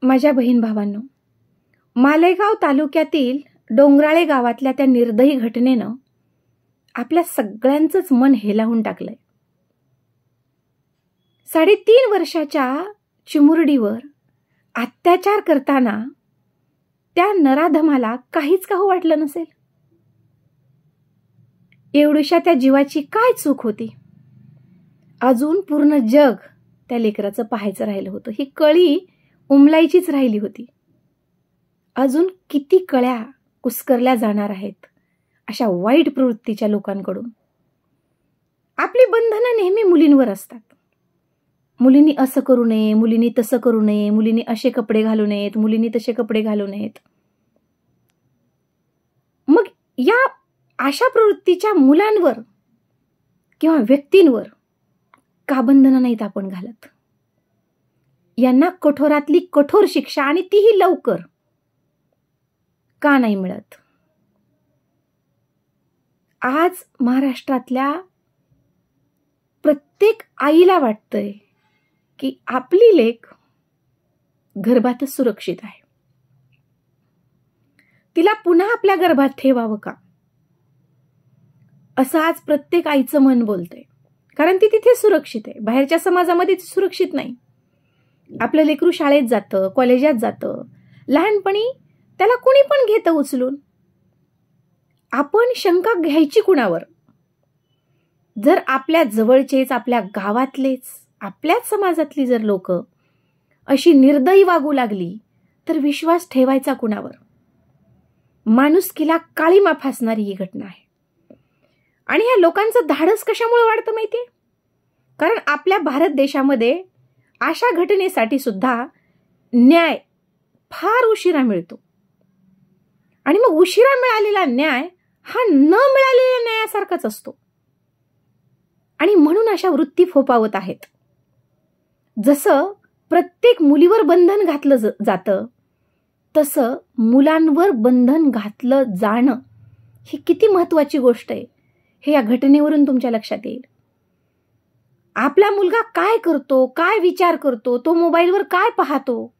माझ्या बहीण भावांनो, मालेगाव तालुक्यातील डोंगराळे गावातल्या त्या निर्दयी घटनेनं आपल्या सगळ्यांचंच मन हेलावून टाकलंय. 3.5 वर्षाच्या चिमुरडीवर अत्याचार करताना त्या नराधमाला काहीच काहू वाटलं नसेल. एवढीशा त्या जीवाची काय चूक होती? अजून पूर्ण जग त्या लेकराचं पाहायचं राहिलं होतं. ही कळी उमलायचीच राहिली होती. अजून किती कळ्या कुस्करल्या जाणार आहेत अशा वाईट प्रवृत्तीच्या लोकांकडून. आपली बंधनं नेहमी मुलींवर असतात. मुलींनी असं करू नये, मुलींनी तसं करू नये, मुलींनी असे कपडे घालू नयेत, मुलींनी तसे कपडे घालू नयेत. मग या अशा प्रवृत्तीच्या मुलांवर किंवा व्यक्तींवर का बंधनं नाहीत आपण घालत? यांना कठोरातली कठोर शिक्षा आणि तीही लवकर का नाही मिळत? आज महाराष्ट्रातल्या प्रत्येक आईला वाटतंय की आपली लेक गर्भातच सुरक्षित आहे. तिला पुन्हा आपल्या गर्भात ठेवावं का, असं आज प्रत्येक आईचं मन बोलतंय. कारण ती तिथे सुरक्षित आहे, बाहेरच्या समाजामध्ये ती सुरक्षित नाही. आपलं लेकरू शाळेत जातं, कॉलेजात जातं, लहानपणी त्याला कुणी पण घेतं उचलून. आपण शंका घ्यायची कुणावर? जर आपल्या जवळचेच, आपल्या गावातलेच, आपल्याच समाजातली जर लोक अशी निर्दयी वागू लागली तर विश्वास ठेवायचा कुणावर? माणुसकीला काळीमा फासणारी ही घटना आहे. आणि ह्या लोकांचं धाडस कशामुळे वाढतं माहितीये? कारण आपल्या भारत देशामध्ये अशा घटनेसाठी सुद्धा न्याय फार उशिरा मिळतो. आणि मग उशिरा मिळालेला न्याय हा न मिळालेल्या न्यायासारखाच असतो. आणि म्हणून अशा वृत्ती फोफावत आहेत. जसं प्रत्येक मुलीवर बंधन घातलं जातं, तसं मुलांवर बंधन घातलं जाणं ही किती महत्वाची गोष्ट आहे हे या घटनेवरून तुमच्या लक्षात येईल. आपला मुलगा काय करतो, काय विचार करतो, तो मोबाईलवर काय पाहतो,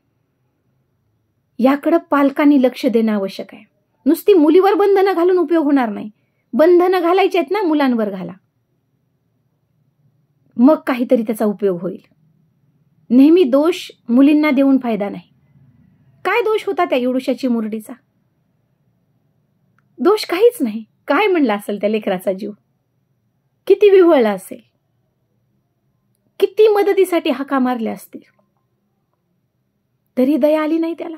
याकडे पालकांनी लक्ष देणं आवश्यक आहे. नुसती मुलीवर बंधनं घालून उपयोग होणार नाही. बंधनं घालायची आहेत ना, मुलांवर घाला, मग काहीतरी त्याचा उपयोग होईल. नेहमी दोष मुलींना देऊन फायदा नाही. काय दोष होता त्या एवढुशाची मुरडीचा? दोष काहीच नाही. काय म्हणला असेल त्या लेकराचा जीव? किती विव्हळला असेल, किती मदतीसाठी हाका मारल्या असतील, तरी दया आली नाही त्याला.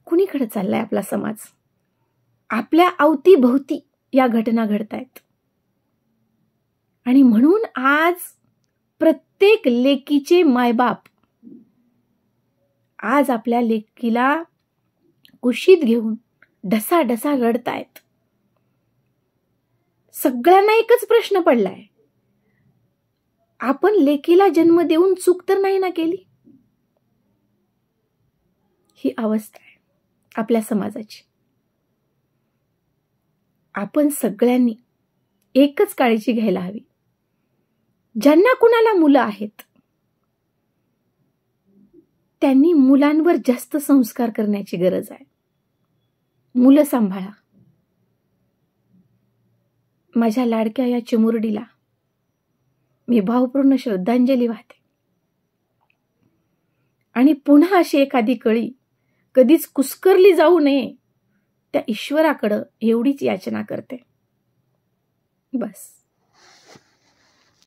कुणीकडे चाललाय आपला समाज? आपल्या अवतीभोवती या घटना घडतायत. आणि म्हणून आज प्रत्येक लेकीचे मायबाप आज आपल्या लेकीला कुशीत घेऊन ढसाढसा रडतायत. सगळ्यांना एकच प्रश्न पडलाय, आपण लेकीला जन्म देऊन चूक तर नाही ना केली? ही अवस्था आहे आपल्या समाजाची. आपण सगळ्यांनी एकच काळजी घ्यायला हवी. ज्यांना कुणाला मुलं आहेत त्यांनी मुलांवर जास्त संस्कार करण्याची गरज आहे. मुलं सांभाळा. माझ्या लाडक्या या चिमुरडीला मी भावपूर्ण श्रद्धांजली वाहते. आणि पुन्हा अशी एखादी कळी कधीच कुस्करली जाऊ नये त्या ईश्वराकडं एवढीच याचना करते. बस.